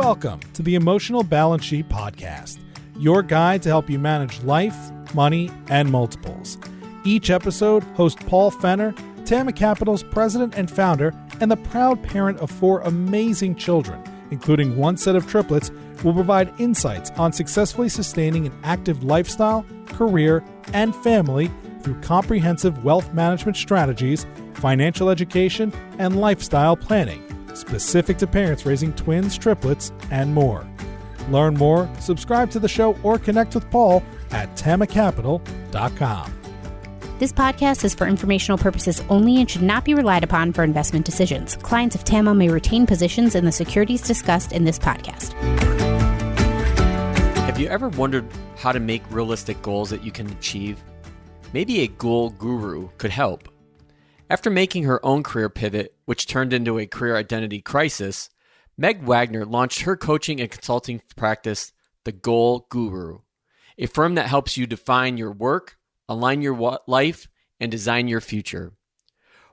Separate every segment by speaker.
Speaker 1: Welcome to the Emotional Balance Sheet Podcast, your guide to help you manage life, money, and multiples. Each episode, host Paul Fenner, Tama Capital's president and founder, and the proud parent of 4 amazing children, including 1 set of triplets, will provide insights on successfully sustaining an active lifestyle, career, and family through comprehensive wealth management strategies, financial education, and lifestyle planning, specific to parents raising twins, triplets, and more. Learn more, subscribe to the show, or connect with Paul at tamacapital.com.
Speaker 2: This podcast is for informational purposes only and should not be relied upon for investment decisions. Clients of TAMA may retain positions in the securities discussed in this podcast.
Speaker 3: Have you ever wondered how to make realistic goals that you can achieve? Maybe a goal guru could help. After making her own career pivot, which turned into a career identity crisis, Meg Wagner launched her coaching and consulting practice, The Goal Guru, a firm that helps you define your work, align your life, and design your future.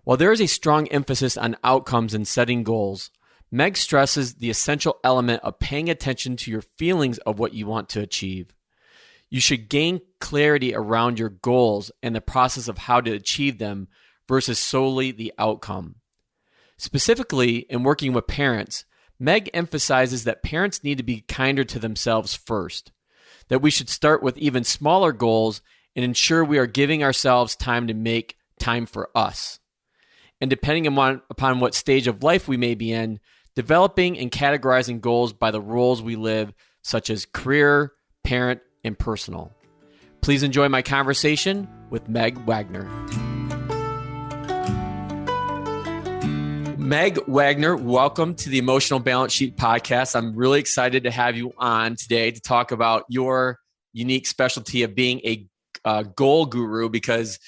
Speaker 3: While there is a strong emphasis on outcomes and setting goals, Meg stresses the essential element of paying attention to your feelings of what you want to achieve. You should gain clarity around your goals and the process of how to achieve them versus solely the outcome. Specifically, in working with parents, Meg emphasizes that parents need to be kinder to themselves first, that we should start with even smaller goals and ensure we are giving ourselves time to make time for us. And depending upon what stage of life we may be in, developing and categorizing goals by the roles we live, such as career, parent, and personal. Please enjoy my conversation with Meg Wagner. Meg Wagner, welcome to the Emotional Balance Sheet Podcast. I'm really excited to have you on today to talk about your unique specialty of being a goal guru, because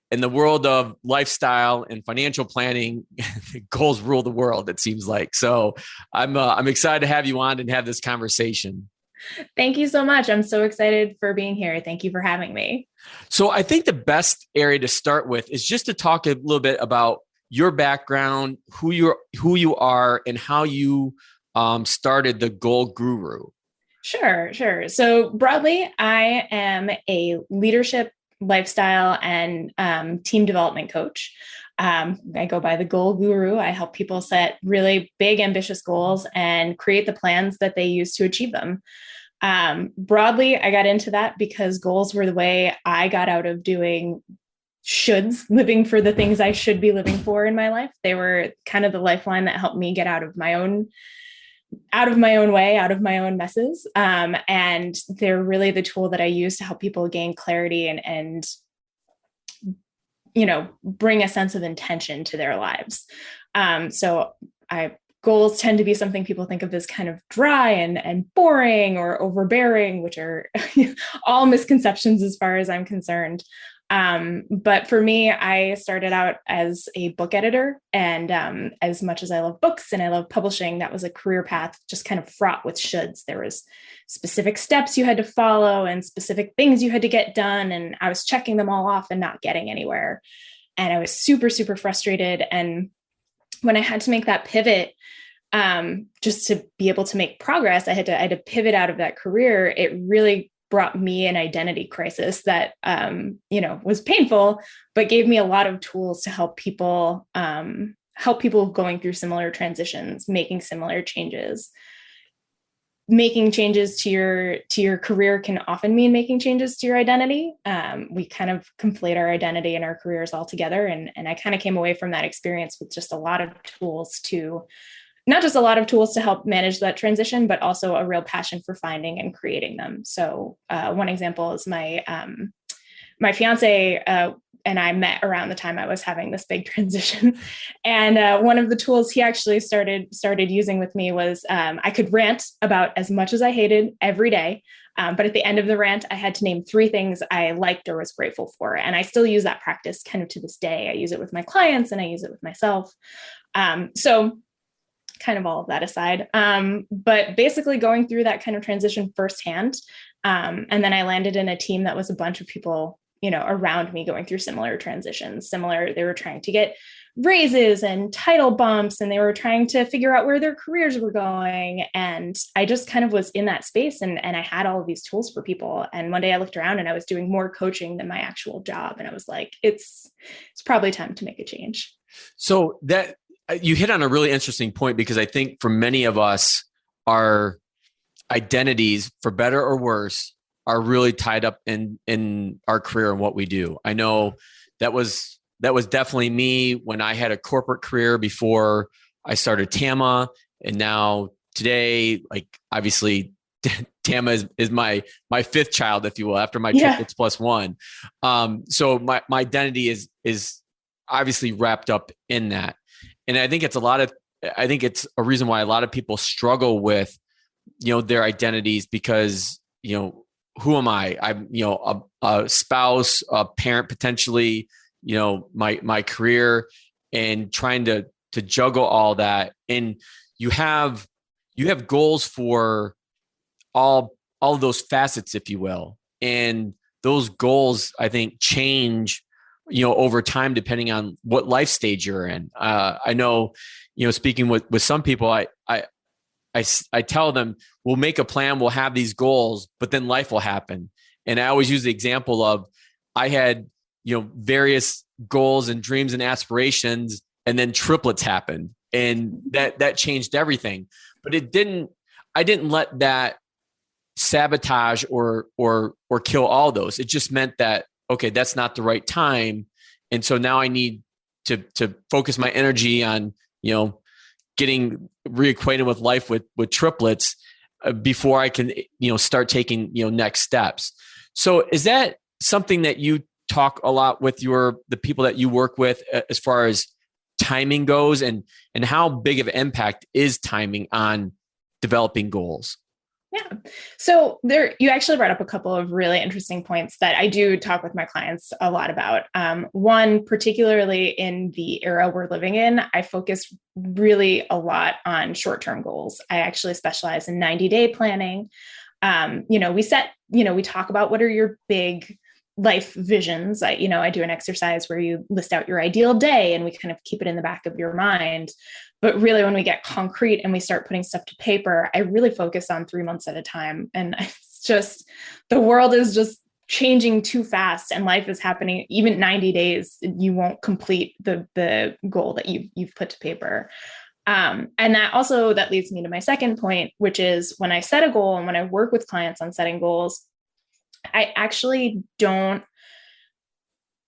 Speaker 3: in the world of lifestyle and financial planning, goals rule the world, it seems like. So I'm excited to have you on and have this conversation.
Speaker 4: Thank you so much. I'm so excited for being here. Thank you for having me.
Speaker 3: So I think the best area to start with is just to talk a little bit about your background, who you are, and how you started the Goal Guru.
Speaker 4: Sure. So broadly, I am a leadership, lifestyle, and team development coach. I go by the Goal Guru. I help people set really big, ambitious goals and create the plans that they use to achieve them. Broadly, I got into that because goals were the way I got out of doing shoulds, living for the things I should be living for in my life. They were kind of the lifeline that helped me get out of my own way, out of my own messes. And they're really the tool that I use to help people gain clarity and bring a sense of intention to their lives. Goals tend to be something people think of as kind of dry and boring or overbearing, which are all misconceptions as far as I'm concerned. But for me, I started out as a book editor, and as much as I love books and I love publishing, that was a career path just kind of fraught with shoulds. There was specific steps you had to follow and specific things you had to get done, and I was checking them all off and not getting anywhere. And I was super, super frustrated. And when I had to make that pivot, just to be able to make progress, I had to pivot out of that career. It really brought me an identity crisis that, was painful, but gave me a lot of tools to help people going through similar transitions, making similar changes. Making changes to your career can often mean making changes to your identity. We kind of conflate our identity and our careers all together. And I kind of came away from that experience with just a lot of tools not just a lot of tools to help manage that transition, but also a real passion for finding and creating them. So one example is my fiance and I met around the time I was having this big transition. And one of the tools he actually started using with me was I could rant about as much as I hated every day. But at the end of the rant, I had to name 3 things I liked or was grateful for. And I still use that practice kind of to this day. I use it with my clients and I use it with myself. So kind of all of that aside. But basically going through that kind of transition firsthand. And then I landed in a team that was a bunch of people, around me going through similar transitions, they were trying to get raises and title bumps, and they were trying to figure out where their careers were going. And I just kind of was in that space, and I had all of these tools for people. And one day I looked around and I was doing more coaching than my actual job. And I was like, it's probably time to make a change.
Speaker 3: So that you hit on a really interesting point, because I think for many of us, our identities, for better or worse, are really tied up in our career and what we do. I know that was definitely me when I had a corporate career before I started TAMA. And now today, like, obviously TAMA is my fifth child, if you will, after my triplets plus one. So my identity is obviously wrapped up in that. And I think it's a reason why a lot of people struggle with, their identities, because, who am I? I'm, a spouse, a parent, potentially, my career, and trying to juggle all that. And you have goals for all of those facets, if you will. And those goals, I think, change, over time, depending on what life stage you're in. I know, speaking with some people, I tell them, we'll make a plan, we'll have these goals, but then life will happen. And I always use the example of, I had, various goals and dreams and aspirations, and then triplets happened, and that changed everything. But I didn't let that sabotage or kill all those. It just meant that, okay, that's not the right time. And so now I need to focus my energy on, getting reacquainted with life with triplets before I can, start taking, next steps. So is that something that you talk a lot with the people that you work with, as far as timing goes, and how big of an impact is timing on developing goals?
Speaker 4: Yeah. So you actually brought up a couple of really interesting points that I do talk with my clients a lot about. One, particularly in the era we're living in, I focus really a lot on short-term goals. I actually specialize in 90-day planning. We talk about what are your big life visions. I do an exercise where you list out your ideal day, and we kind of keep it in the back of your mind. But really, when we get concrete and we start putting stuff to paper, I really focus on 3 months at a time. And it's just, the world is just changing too fast, and life is happening. Even 90 days, you won't complete the goal that you've put to paper. And that leads me to my second point, which is, when I set a goal and when I work with clients on setting goals, I actually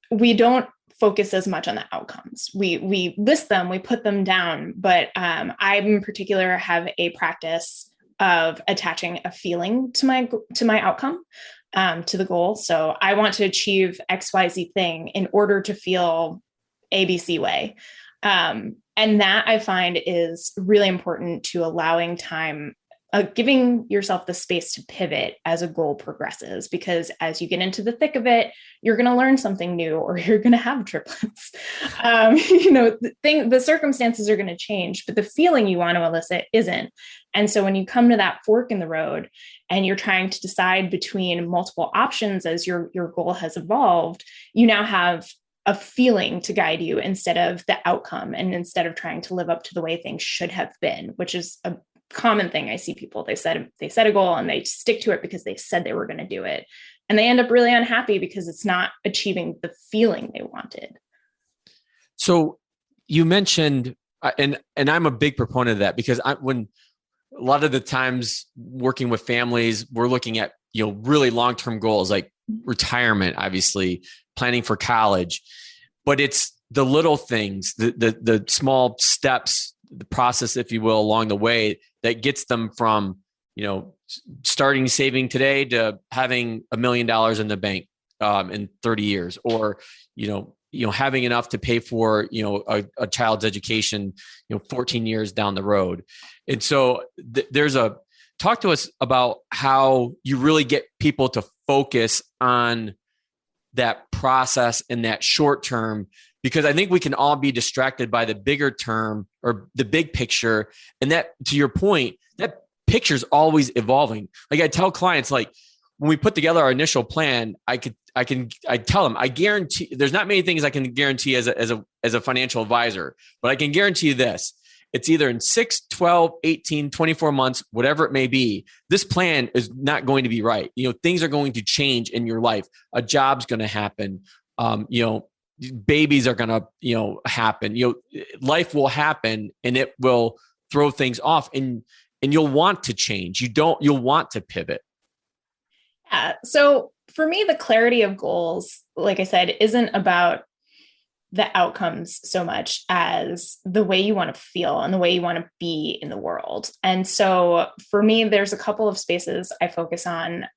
Speaker 4: we don't focus as much on the outcomes. We list them, we put them down, but I in particular have a practice of attaching a feeling to my outcome, to the goal. So I want to achieve XYZ thing in order to feel ABC way. And that I find is really important to allowing time, giving yourself the space to pivot as a goal progresses, because as you get into the thick of it, you're going to learn something new, or you're going to have triplets. The circumstances are going to change, but the feeling you want to elicit isn't. And so when you come to that fork in the road and you're trying to decide between multiple options as your goal has evolved, you now have a feeling to guide you instead of the outcome, and instead of trying to live up to the way things should have been, which is a common thing I see people. They set a goal and they stick to it because they said they were going to do it. And they end up really unhappy because it's not achieving the feeling they wanted. So
Speaker 3: you mentioned, and I'm a big proponent of that, because when a lot of the times working with families, we're looking at, really long-term goals like retirement, obviously planning for college, but it's the little things, the small steps, the process, if you will, along the way that gets them from, starting saving today to having $1 million in the bank in 30 years, or, having enough to pay for, a child's education, 14 years down the road. And so talk to us about how you really get people to focus on that process in that short term, because I think we can all be distracted by the bigger term or the big picture. And that, to your point, that picture is always evolving. Like I tell clients, like, when we put together our initial plan, I tell them, I guarantee there's not many things I can guarantee as a financial advisor, but I can guarantee you this. It's either in 6, 12, 18, 24 months, whatever it may be, this plan is not going to be right. Things are going to change in your life. A job's going to happen. Babies are going to, happen. Life will happen and it will throw things off, and you'll want to change. You'll want to pivot.
Speaker 4: Yeah. So for me, the clarity of goals, like I said, isn't about the outcomes so much as the way you want to feel and the way you want to be in the world. And so for me, there's a couple of spaces I focus on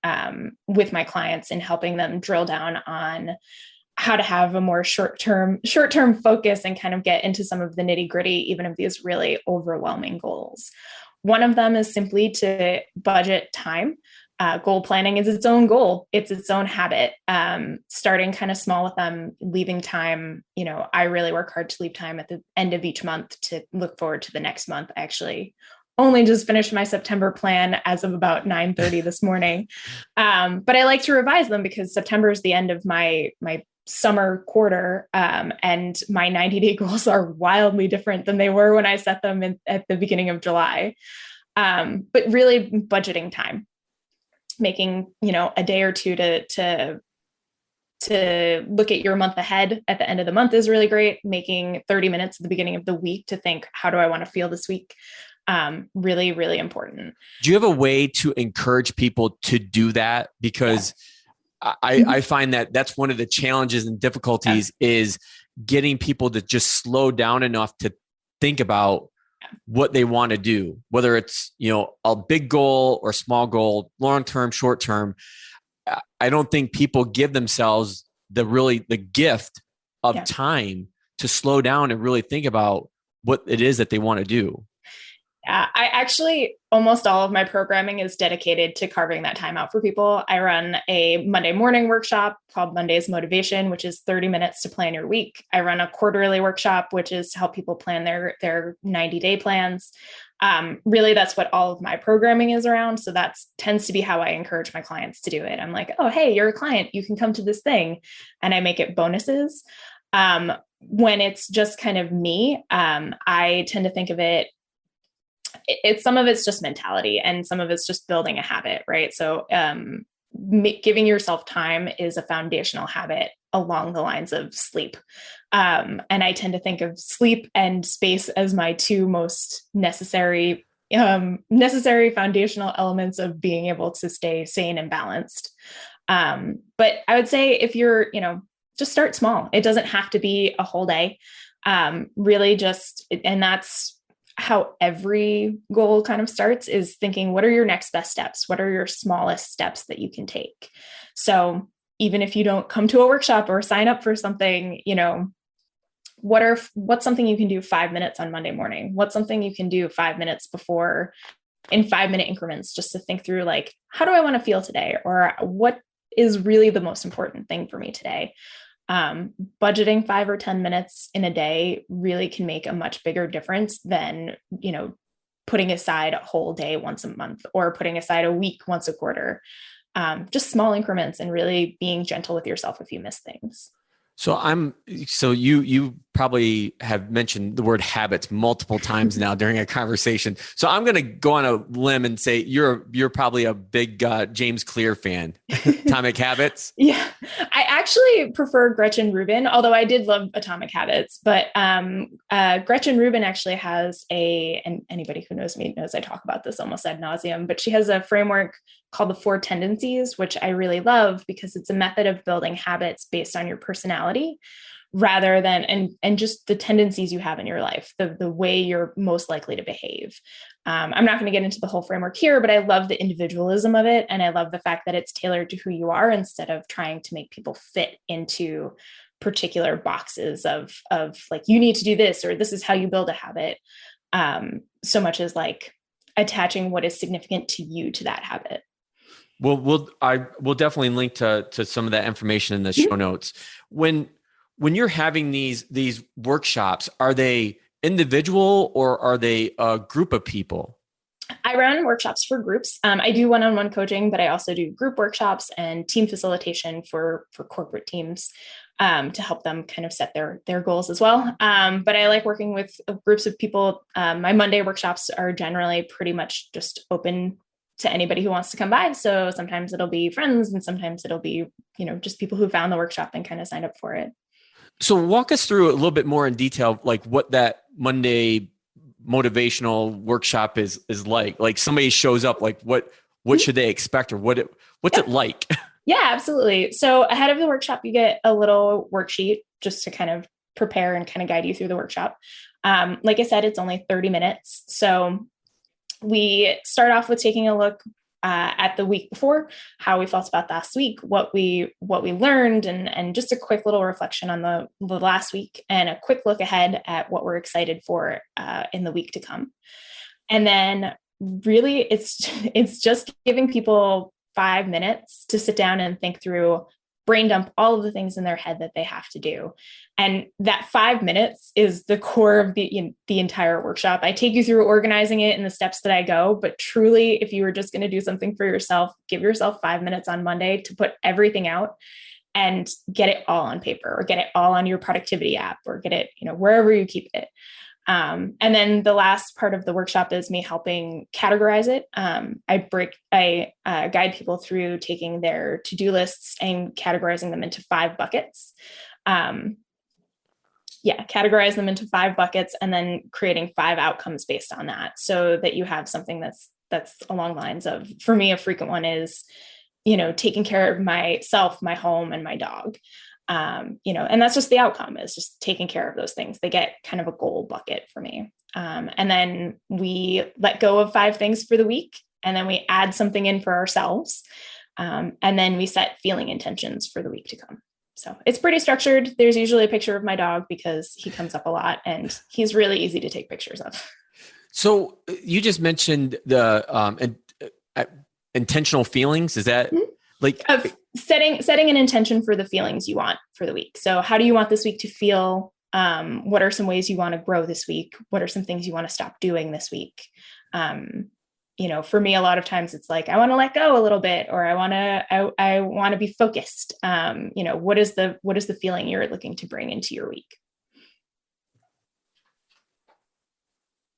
Speaker 4: with my clients in helping them drill down on how to have a more short-term focus and kind of get into some of the nitty-gritty, even of these really overwhelming goals. One of them is simply to budget time. Goal planning is its own goal. It's its own habit. Starting kind of small with them, leaving time. I really work hard to leave time at the end of each month to look forward to the next month. I actually only just finished my September plan as of about 9:30 this morning. But I like to revise them because September is the end of my summer quarter. And my 90-day goals are wildly different than they were when I set them at the beginning of July. But really budgeting time. Making, a day or two to look at your month ahead at the end of the month is really great. Making 30 minutes at the beginning of the week to think, how do I want to feel this week? Really, really important.
Speaker 3: Do you have a way to encourage people to do that? Because I find that that's one of the challenges and difficulties is getting people to just slow down enough to think about what they want to do, whether it's, a big goal or small goal, long-term, short-term. I don't think people give themselves the gift of time to slow down and really think about what it is that they want to do.
Speaker 4: I actually, almost all of my programming is dedicated to carving that time out for people. I run a Monday morning workshop called Monday's Motivation, which is 30 minutes to plan your week. I run a quarterly workshop, which is to help people plan their 90-day plans. Really, that's what all of my programming is around. So that tends to be how I encourage my clients to do it. I'm like, oh, hey, you're a client, you can come to this thing. And I make it bonuses. When it's just kind of me, I tend to think of it, some of it's just mentality and some of it's just building a habit, right? So giving yourself time is a foundational habit along the lines of sleep. And I tend to think of sleep and space as my two most necessary foundational elements of being able to stay sane and balanced. But I would say if you're, just start small. It doesn't have to be a whole day. Really just, and that's how every goal kind of starts, is thinking, what are your next best steps? What are your smallest steps that you can take? So even if you don't come to a workshop or sign up for something, what's something you can do 5 minutes on Monday morning? What's something you can do 5 minutes before in 5-minute increments, just to think through, like, how do I want to feel today? Or what is really the most important thing for me today? Budgeting 5 or 10 minutes in a day really can make a much bigger difference than, putting aside a whole day once a month or putting aside a week once a quarter. Just small increments and really being gentle with yourself if you miss things.
Speaker 3: So you probably have mentioned the word habits multiple times now during a conversation. So I'm going to go on a limb and say you're probably a big James Clear fan. Atomic Habits.
Speaker 4: Yeah, I actually prefer Gretchen Rubin, although I did love Atomic Habits. But Gretchen Rubin actually has and anybody who knows me knows I talk about this almost ad nauseum, but she has a framework called the 4 tendencies, which I really love because it's a method of building habits based on your personality rather than, and just the tendencies you have in your life, the way you're most likely to behave. I'm not going to get into the whole framework here, but I love the individualism of it. And I love the fact that it's tailored to who you are instead of trying to make people fit into particular boxes of like, you need to do this, or this is how you build a habit. So much as like attaching what is significant to you to that habit.
Speaker 3: Well, we'll definitely link to some of that information in the show notes. When you're having these workshops, are they individual or are they a group of people?
Speaker 4: I run workshops for groups. I do one-on-one coaching, but I also do group workshops and team facilitation for corporate teams to help them kind of set their goals as well. But I like working with groups of people. My Monday workshops are generally pretty much just open to anybody who wants to come by. So sometimes it'll be friends and sometimes it'll be, just people who found the workshop and kind of signed up for it.
Speaker 3: So walk us through a little bit more in detail, like what that Monday motivational workshop is like. Like somebody shows up, like what should they expect or what's it like?
Speaker 4: Yeah, absolutely. So ahead of the workshop, you get a little worksheet just to kind of prepare and kind of guide you through the workshop. Like I said, it's only 30 minutes. So we start off with taking a look at the week before, how we felt about last week, what we learned, and just a quick little reflection on the last week and a quick look ahead at what we're excited for in the week to come. And then really it's just giving people 5 minutes to sit down and think through, brain dump all of the things in their head that they have to do. And that 5 minutes is the core of the entire workshop. I take you through organizing it in the steps that I go, but truly, if you were just going to do something for yourself, give yourself 5 minutes on Monday to put everything out and get it all on paper or get it all on your productivity app or get it, wherever you keep it. And then the last part of the workshop is me helping categorize it. I guide people through taking their to-do lists and categorizing them into 5 buckets. Categorize them into 5 buckets and then creating 5 outcomes based on that so that you have something that's along the lines of, for me, a frequent one is, taking care of myself, my home, and my dog. And that's just the outcome, is just taking care of those things. They get kind of a goal bucket for me. And then we let go of 5 things for the week, and then we add something in for ourselves. And then we set feeling intentions for the week to come. So it's pretty structured. There's usually a picture of my dog because he comes up a lot and he's really easy to take pictures of.
Speaker 3: So you just mentioned the intentional feelings. Is that like
Speaker 4: setting an intention for the feelings you want for the week? So how do you want this week to feel? What are some ways you want to grow this week? What are some things you want to stop doing this week? For me, a lot of times it's like, I want to let go a little bit, or I want to be focused. What is the feeling you're looking to bring into your week?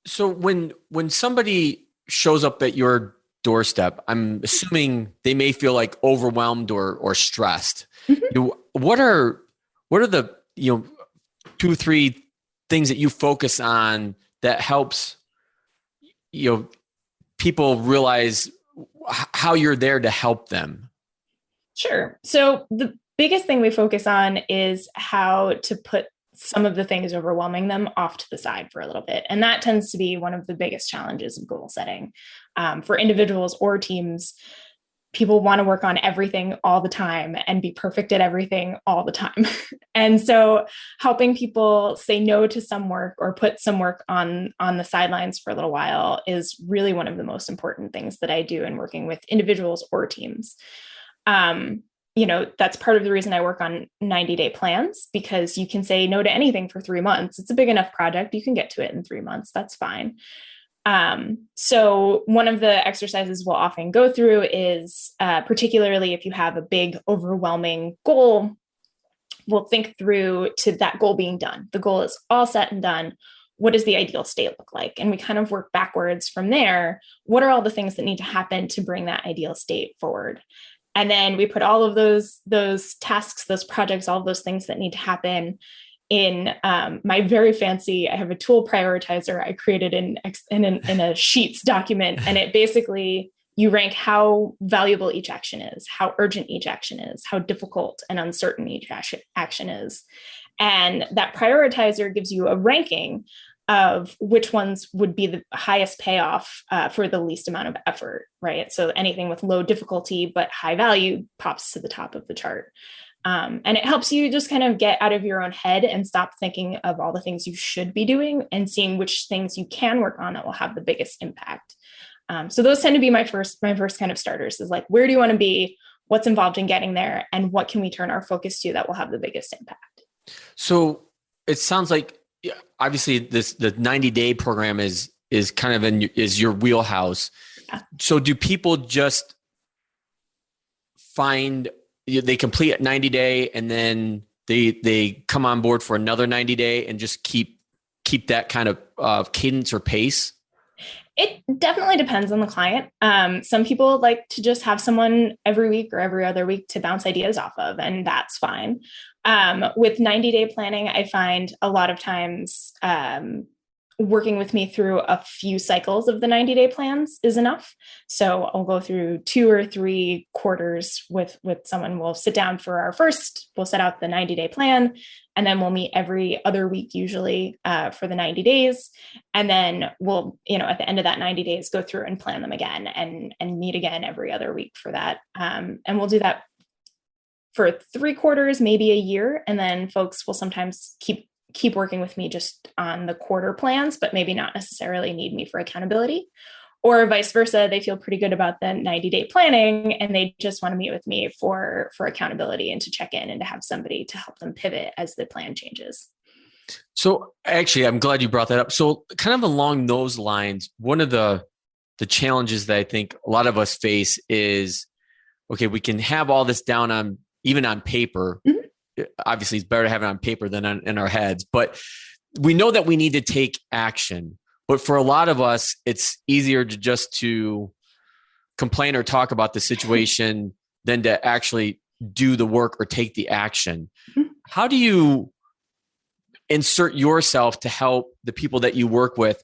Speaker 3: So when somebody shows up at your doorstep, I'm assuming they may feel like overwhelmed or stressed. Mm-hmm. What are the 2, 3 things that you focus on that helps people realize how you're there to help them?
Speaker 4: Sure. So the biggest thing we focus on is how to put some of the things overwhelming them off to the side for a little bit. And that tends to be one of the biggest challenges of goal setting. For individuals or teams, people want to work on everything all the time and be perfect at everything all the time. And so helping people say no to some work or put some work on the sidelines for a little while is really one of the most important things that I do in working with individuals or teams. That's part of the reason I work on 90-day plans, because you can say no to anything for 3 months. It's a big enough project. You can get to it in 3 months. That's fine. So one of the exercises we'll often go through is, particularly if you have a big, overwhelming goal, we'll think through to that goal being done. The goal is all set and done. What does the ideal state look like? And we kind of work backwards from there. What are all the things that need to happen to bring that ideal state forward? And then we put all of those tasks, those projects, all of those things that need to happen in my very fancy, I have a tool prioritizer I created in a Sheets document. And it basically, you rank how valuable each action is, how urgent each action is, how difficult and uncertain each action is. And that prioritizer gives you a ranking of which ones would be the highest payoff for the least amount of effort, right? So anything with low difficulty but high value pops to the top of the chart. And it helps you just kind of get out of your own head and stop thinking of all the things you should be doing and seeing which things you can work on that will have the biggest impact. So those tend to be my first kind of starters, is like, where do you want to be? What's involved in getting there? And what can we turn our focus to that will have the biggest impact?
Speaker 3: So it sounds like, obviously the 90-day program is is kind of is your wheelhouse.
Speaker 4: Yeah.
Speaker 3: So do people just they complete 90 day and then they come on board for another 90 day and just keep that kind of cadence or pace?
Speaker 4: It definitely depends on the client. Some people like to just have someone every week or every other week to bounce ideas off of, and that's fine. With 90-day planning, I find a lot of times working with me through a few cycles of the 90-day plans is enough. So I'll go through 2 or 3 quarters with someone. We'll sit down for we'll set out the 90-day plan, and then we'll meet every other week, usually for the 90 days. And then we'll, at the end of that 90 days, go through and plan them again and meet again every other week for that. And we'll do that for 3 quarters, maybe a year. And then folks will sometimes keep working with me just on the quarter plans, but maybe not necessarily need me for accountability, or vice versa. They feel pretty good about the 90-day planning and they just want to meet with me for accountability and to check in and to have somebody to help them pivot as the plan changes.
Speaker 3: So actually, I'm glad you brought that up. So kind of along those lines, one of the challenges that I think a lot of us face is, okay, we can have all this down even on paper. Mm-hmm. Obviously, it's better to have it on paper than in our heads, but we know that we need to take action. But for a lot of us, it's easier to complain or talk about the situation than to actually do the work or take the action. Mm-hmm. How do you insert yourself to help the people that you work with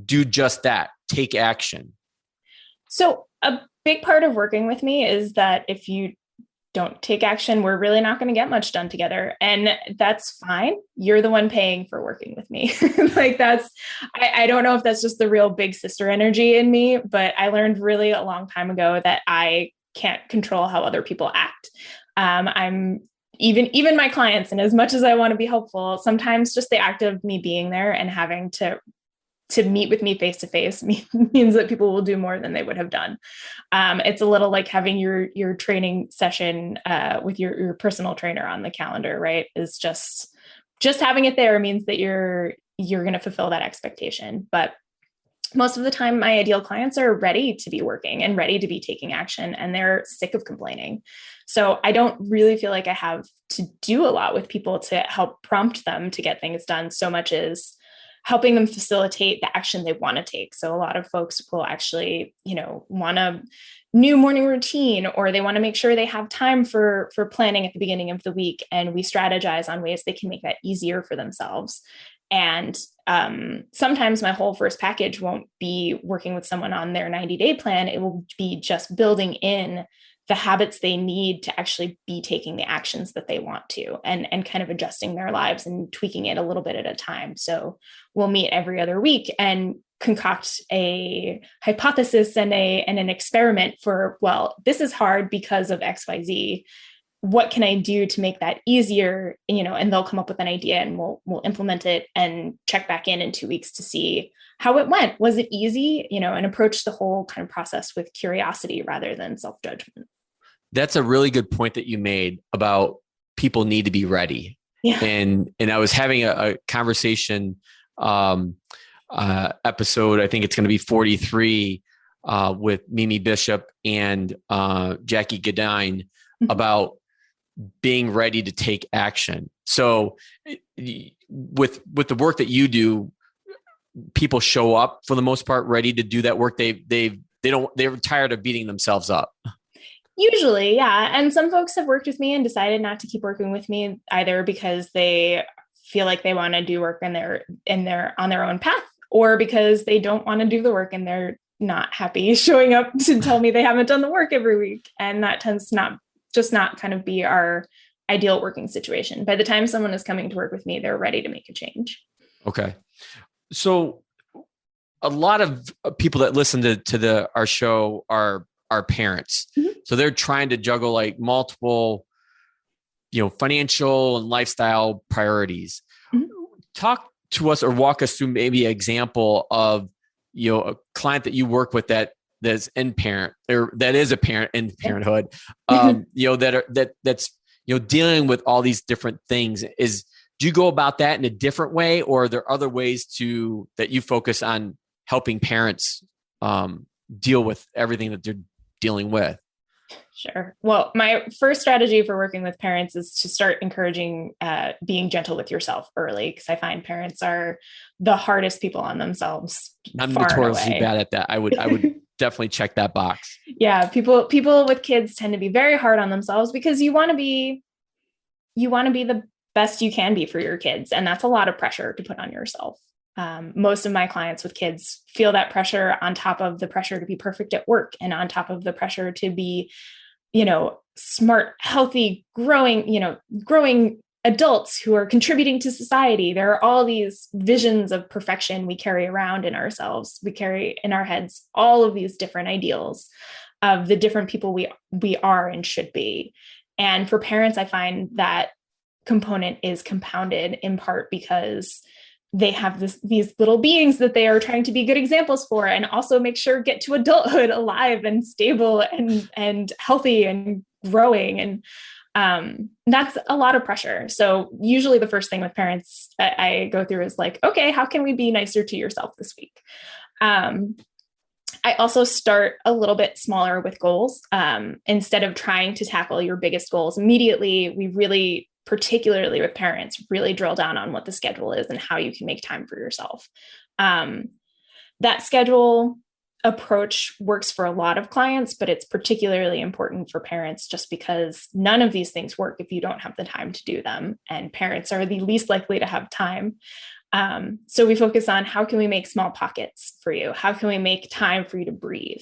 Speaker 3: do just that, take action?
Speaker 4: So a big part of working with me is that if you don't take action, we're really not going to get much done together. And that's fine. You're the one paying for working with me. I don't know if that's just the real big sister energy in me, but I learned really a long time ago that I can't control how other people act. I'm even my clients, and as much as I want to be helpful, sometimes just the act of me being there and having to meet with me face to face means that people will do more than they would have done. It's a little like having your training session with your personal trainer on the calendar, right? Is just having it there means that you're going to fulfill that expectation. But most of the time, my ideal clients are ready to be working and ready to be taking action, and they're sick of complaining. So I don't really feel like I have to do a lot with people to help prompt them to get things done so much as helping them facilitate the action they want to take. So a lot of folks will actually, want a new morning routine, or they want to make sure they have time for planning at the beginning of the week. And we strategize on ways they can make that easier for themselves. And sometimes my whole first package won't be working with someone on their 90-day plan. It will be just building in the habits they need to actually be taking the actions that they want to, and kind of adjusting their lives and tweaking it a little bit at a time. So we'll meet every other week and concoct a hypothesis and an experiment for, well, this is hard because of XYZ. What can I do to make that easier? And they'll come up with an idea and we'll implement it and check back in 2 weeks to see how it went. Was it easy? And approach the whole kind of process with curiosity rather than self-judgment.
Speaker 3: That's a really good point that you made about people need to be ready.
Speaker 4: Yeah.
Speaker 3: And I was having a conversation episode, I think it's going to be 43 with Mimi Bishop and Jackie Gadine about being ready to take action. So with the work that you do, people show up for the most part ready to do that work. They're tired of beating themselves up.
Speaker 4: Usually, yeah. And some folks have worked with me and decided not to keep working with me either because they feel like they want to do work and they're on their own path, or because they don't want to do the work and they're not happy showing up to tell me they haven't done the work every week. And that tends to not kind of be our ideal working situation. By the time someone is coming to work with me, they're ready to make a change.
Speaker 3: Okay. So a lot of people that listen to our show are parents. Mm-hmm. So they're trying to juggle like multiple, financial and lifestyle priorities. Mm-hmm. Talk to us or walk us through maybe an example of, a client that you work with that's in parent, or that is a parent in parenthood, that's dealing with all these different things. Do you go about that in a different way, or are there other ways that you focus on helping parents deal with everything that they're dealing with?
Speaker 4: Sure. Well, my first strategy for working with parents is to start encouraging being gentle with yourself early, because I find parents are the hardest people on themselves.
Speaker 3: I'm notoriously bad at that. I would definitely check that box.
Speaker 4: Yeah, people with kids tend to be very hard on themselves because you want to be the best you can be for your kids, and that's a lot of pressure to put on yourself. Most of my clients with kids feel that pressure on top of the pressure to be perfect at work, and on top of the pressure to be, smart, healthy, growing adults who are contributing to society. There are all these visions of perfection we carry around in ourselves. We carry in our heads all of these different ideals of the different people we are and should be. And for parents, I find that component is compounded in part because they have these little beings that they are trying to be good examples for, and also make sure get to adulthood alive and stable and healthy and growing. And that's a lot of pressure. So usually the first thing with parents that I go through is like, okay, how can we be nicer to yourself this week? I also start a little bit smaller with goals. Instead of trying to tackle your biggest goals immediately, we really, particularly with parents, really drill down on what the schedule is and how you can make time for yourself. That schedule approach works for a lot of clients, but it's particularly important for parents just because none of these things work if you don't have the time to do them. And parents are the least likely to have time. So we focus on how can we make small pockets for you? How can we make time for you to breathe?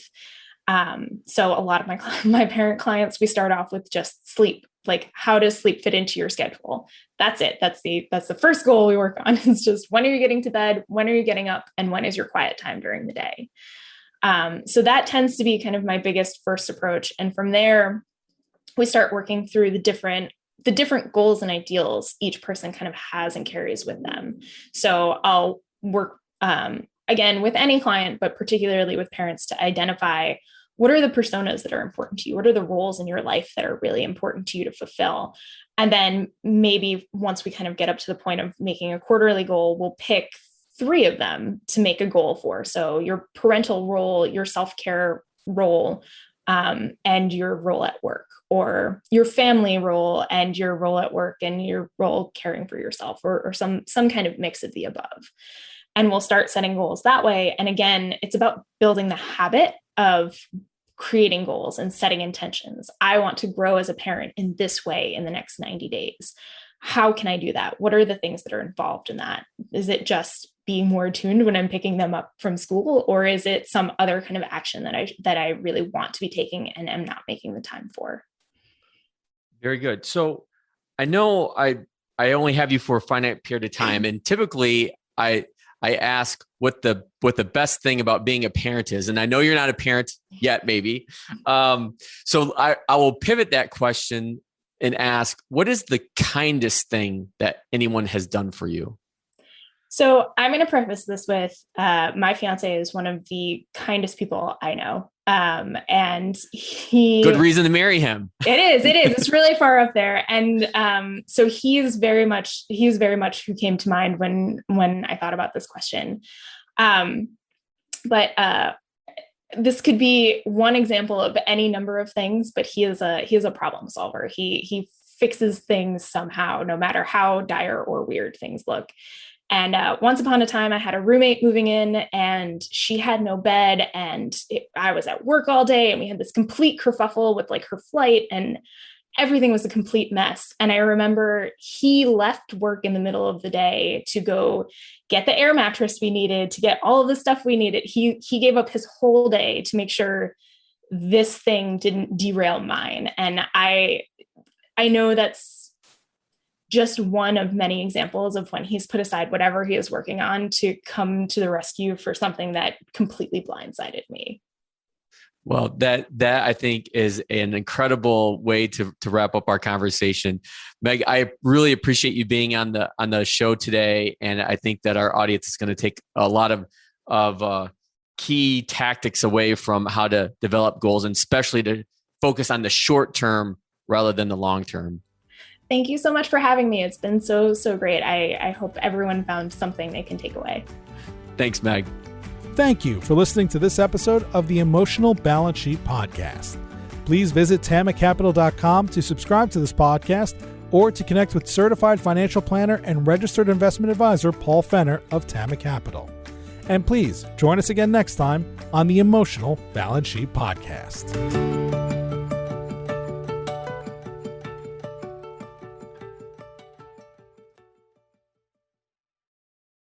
Speaker 4: So a lot of my parent clients, we start off with just sleep. Like, how does sleep fit into your schedule? That's it. That's the first goal we work on. It's just, when are you getting to bed? When are you getting up? And when is your quiet time during the day? So that tends to be kind of my biggest first approach. And from there, we start working through the different goals and ideals each person kind of has and carries with them. So I'll work, again, with any client, but particularly with parents, to identify what are the personas that are important to you? What are the roles in your life that are really important to you to fulfill? And then maybe once we kind of get up to the point of making a quarterly goal, we'll pick 3 of them to make a goal for. So your parental role, your self-care role, and your role at work, or your family role and your role at work and your role caring for yourself, or some kind of mix of the above. And we'll start setting goals that way. And again, it's about building the habit of creating goals and setting intentions. I want to grow as a parent in this way in the next 90 days. How can I do that? What are the things that are involved in that? Is it just being more attuned when I'm picking them up from school, or is it some other kind of action that I really want to be taking and am not making the time for?
Speaker 3: Very good. So I know I only have you for a finite period of time, and typically I ask what the best thing about being a parent is. And I know you're not a parent yet, maybe. So I will pivot that question and ask, what is the kindest thing that anyone has done for you?
Speaker 4: So I'm going to preface this with, my fiance is one of the kindest people I know. And
Speaker 3: good reason to marry him.
Speaker 4: It is. It's really far up there. And, so he's very much who came to mind when I thought about this question. But this could be one example of any number of things, but he is a problem solver. He fixes things somehow, no matter how dire or weird things look. And once upon a time, I had a roommate moving in, and she had no bed, and I was at work all day, and we had this complete kerfuffle with like her flight, and everything was a complete mess. And I remember he left work in the middle of the day to go get the air mattress we needed, to get all of the stuff we needed. He gave up his whole day to make sure this thing didn't derail mine. And I know that's just one of many examples of when he's put aside whatever he is working on to come to the rescue for something that completely blindsided me.
Speaker 3: Well, that I think is an incredible way to wrap up our conversation. Meg, I really appreciate you being on the show today. And I think that our audience is going to take a lot of key tactics away from how to develop goals, and especially to focus on the short term rather than the long term.
Speaker 4: Thank you so much for having me. It's been so great. I hope everyone found something they can take away.
Speaker 3: Thanks, Meg.
Speaker 1: Thank you for listening to this episode of the Emotional Balance Sheet Podcast. Please visit tamacapital.com to subscribe to this podcast or to connect with certified financial planner and registered investment advisor Paul Fenner of Tama Capital. And please join us again next time on the Emotional Balance Sheet Podcast.